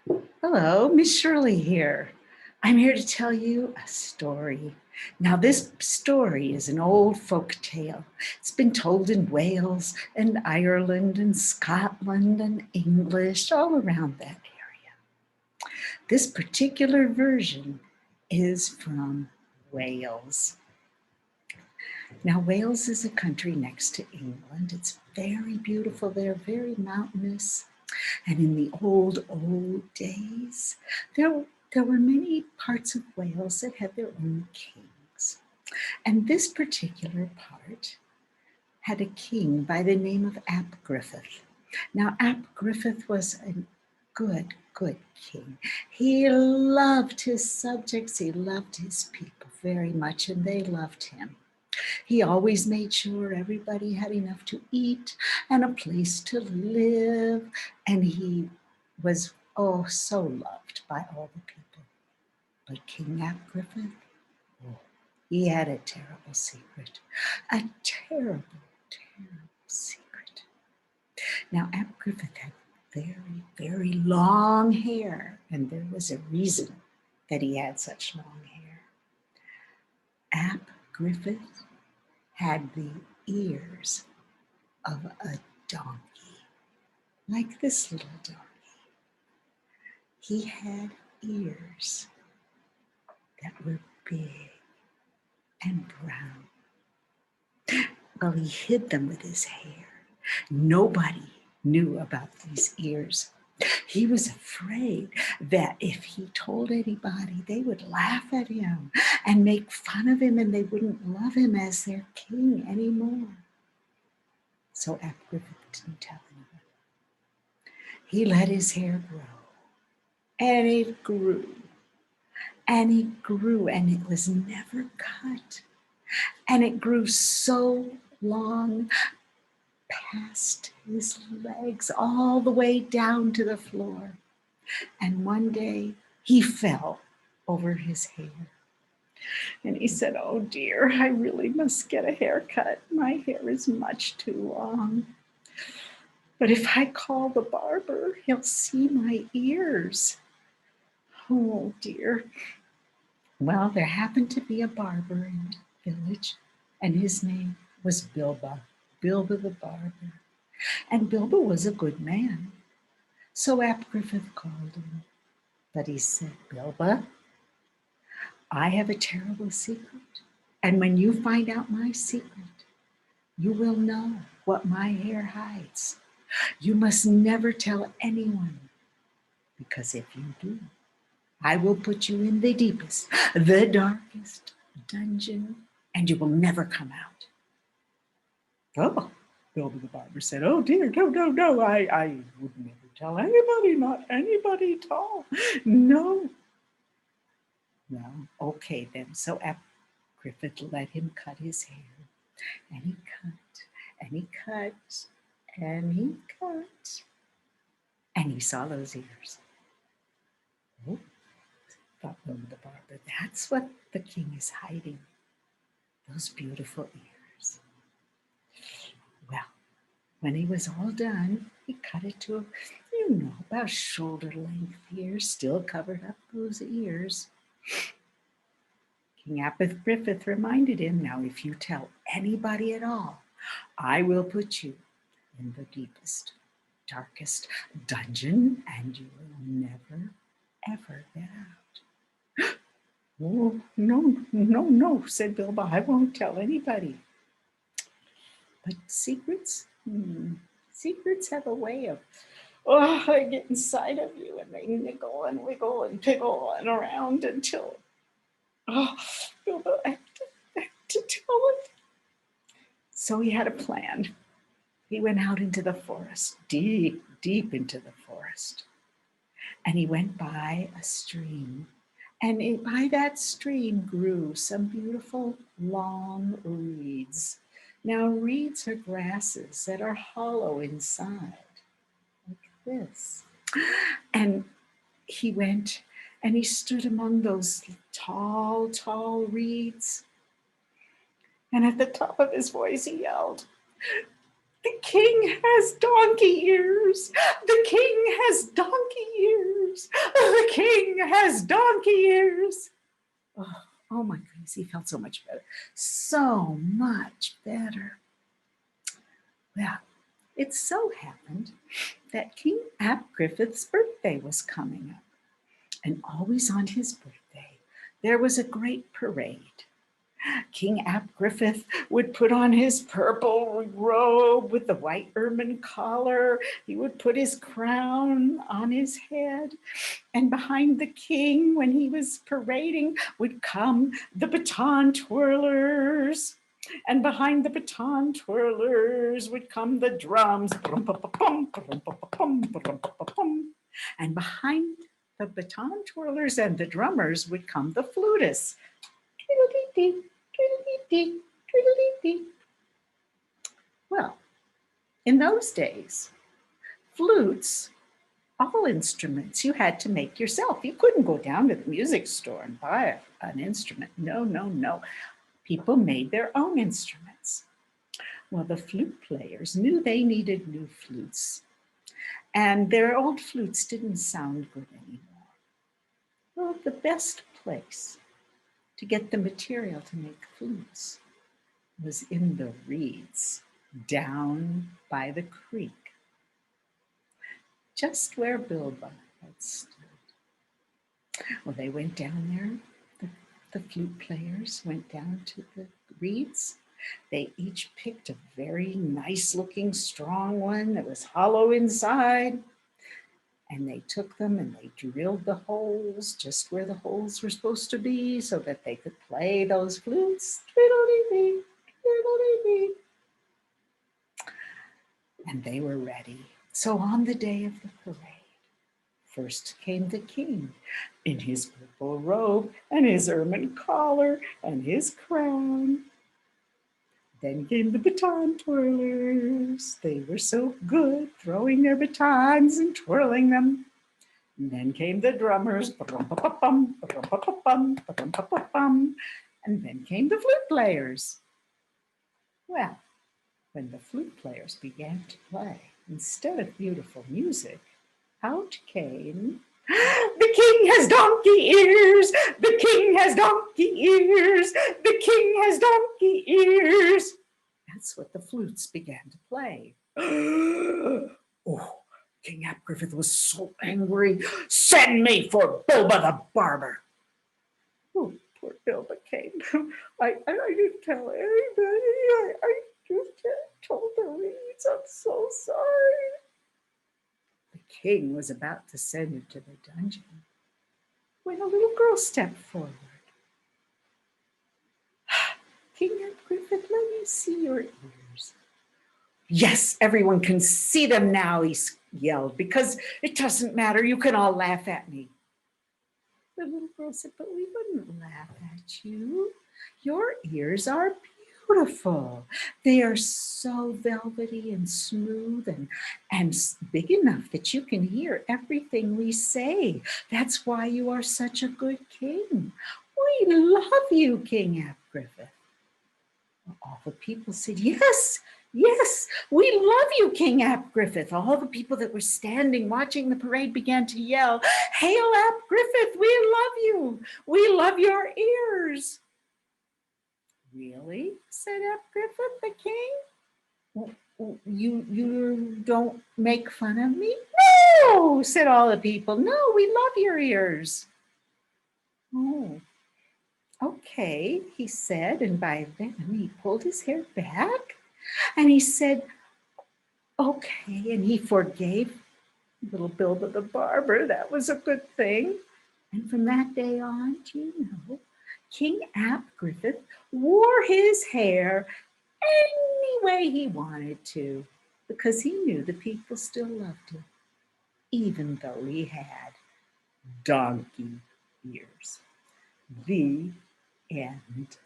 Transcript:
Hello, Miss Shirley here. I'm here to tell you a story. Now, this story is an old folk tale. It's been told in Wales and Ireland and Scotland and English, all around that area. This particular version is from Wales. Now, Wales is a country next to England. It's very beautiful there, very mountainous. And in the old days, there were many parts of Wales that had their own kings. And this particular part had a king by the name of Ap Griffith. Now, Ap Griffith was a good king. He loved his subjects, he loved his people very much, and they loved him. He always made sure everybody had enough to eat and a place to live, and he was, oh, so loved by all the people. But King Ap Griffith, oh, he had a terrible secret, a terrible secret. Now, Ap Griffith had very long hair, and there was a reason that he had such long hair. Ap Griffith had the ears of a donkey, like this little donkey. He had ears that were big and brown. Well, he hid them with his hair. Nobody knew about these ears. He was afraid that if he told anybody, they would laugh at him and make fun of him, and they wouldn't love him as their king anymore. So Ap Griffith didn't tell anybody. He let his hair grow, and it grew, and it grew, and it was never cut. And it grew so long past his legs, all the way down to the floor. And one day he fell over his hair. And he said, "Oh dear, I really must get a haircut. My hair is much too long. But if I call the barber, he'll see my ears. Oh dear." Well, there happened to be a barber in the village, and his name was Bilba the barber. And Bilba was a good man. So Ap Griffith called him. But he said, "Bilba, I have a terrible secret. And when you find out my secret, you will know what my hair hides. You must never tell anyone, because if you do, I will put you in the deepest, the darkest dungeon, and you will never come out." Oh, Bilby the barber said, "Oh dear, no, I would never tell anybody, not anybody at all. No." Well, okay then. So Ap Griffith let him cut his hair, and he cut, and he cut, and he cut, and he saw those ears. Oh, thought Bilby the barber, that's what the king is hiding, those beautiful ears. Well, when he was all done, he cut it to, about shoulder length here, still covered up those ears. King Ap Griffith reminded him, "Now, if you tell anybody at all, I will put you in the deepest, darkest dungeon, and you will never, ever get out." "Oh, no, said Bilbo, "I won't tell anybody." But secrets, secrets have a way of, they get inside of you, and they niggle and wiggle and pickle and around until, Bilbo had to tell it. So he had a plan. He went out into the forest, deep into the forest. And he went by a stream. And by that stream grew some beautiful long reeds. Now, reeds are grasses that are hollow inside, like this. And he went and he stood among those tall reeds. And at the top of his voice, he yelled, The king has donkey ears. The king has donkey ears. The king has donkey ears. Oh, oh my goodness, he felt so much better. So much better. Well, it so happened that King Ap Griffith's birthday was coming up. And always on his birthday, there was a great parade. King Ap Griffith would put on his purple robe with the white ermine collar. He would put his crown on his head. And behind the king, when he was parading, would come the baton twirlers. And behind the baton twirlers would come the drums. And behind the baton twirlers and the drummers would come the flutists. Well, in those days, flutes, all instruments, you had to make yourself. You couldn't go down to the music store and buy an instrument. No, no, no. People made their own instruments. Well, the flute players knew they needed new flutes, and their old flutes didn't sound good anymore. Well, the best place to get the material to make flutes was in the reeds down by the creek, just where Bilbo had stood. Well, they went down there. The flute players went down to the reeds. They each picked a very nice looking strong one that was hollow inside. And they took them and they drilled the holes just where the holes were supposed to be so that they could play those flutes. Twiddle-dee-dee, twiddle-dee-dee. And they were ready. So on the day of the parade, first came the king in his purple robe and his ermine collar and his crown. Then came the baton twirlers. They were so good, throwing their batons and twirling them. And then came the drummers. And then came the flute players. Well, when the flute players began to play, instead of beautiful music, out came, "The king has donkey ears! The king has donkey ears! The king has donkey ears!" That's what the flutes began to play. Oh, King Ap Griffith was so angry. "Send me for Bilbo the barber." Oh, poor Bilbo came. I didn't tell anybody. I just told the reeds. I'm so sorry. The king was about to send him to the dungeon when a little girl stepped forward. "King Ap Griffith, let me see your ears." "Yes, everyone can see them now," he yelled, "because it doesn't matter. You can all laugh at me." The little girl said, "But we wouldn't laugh at you. Your ears are beautiful. They are so velvety and smooth and big enough that you can hear everything we say. That's why you are such a good king. We love you, King Ap Griffith." All the people said, "Yes, yes, we love you, King Ap Griffith." All the people that were standing watching the parade began to yell, "Hail Ap Griffith, we love you. We love your ears." "Really?" said Ap Griffith, the king. You don't make fun of me?" "No," said all the people. "No, we love your ears." "Oh, okay," he said, and by then he pulled his hair back and he said, "Okay," and he forgave little Bilbo the barber. That was a good thing. And from that day on, do you know, King Ap Griffith wore his hair any way he wanted to because he knew the people still loved him, even though he had donkey ears. The end.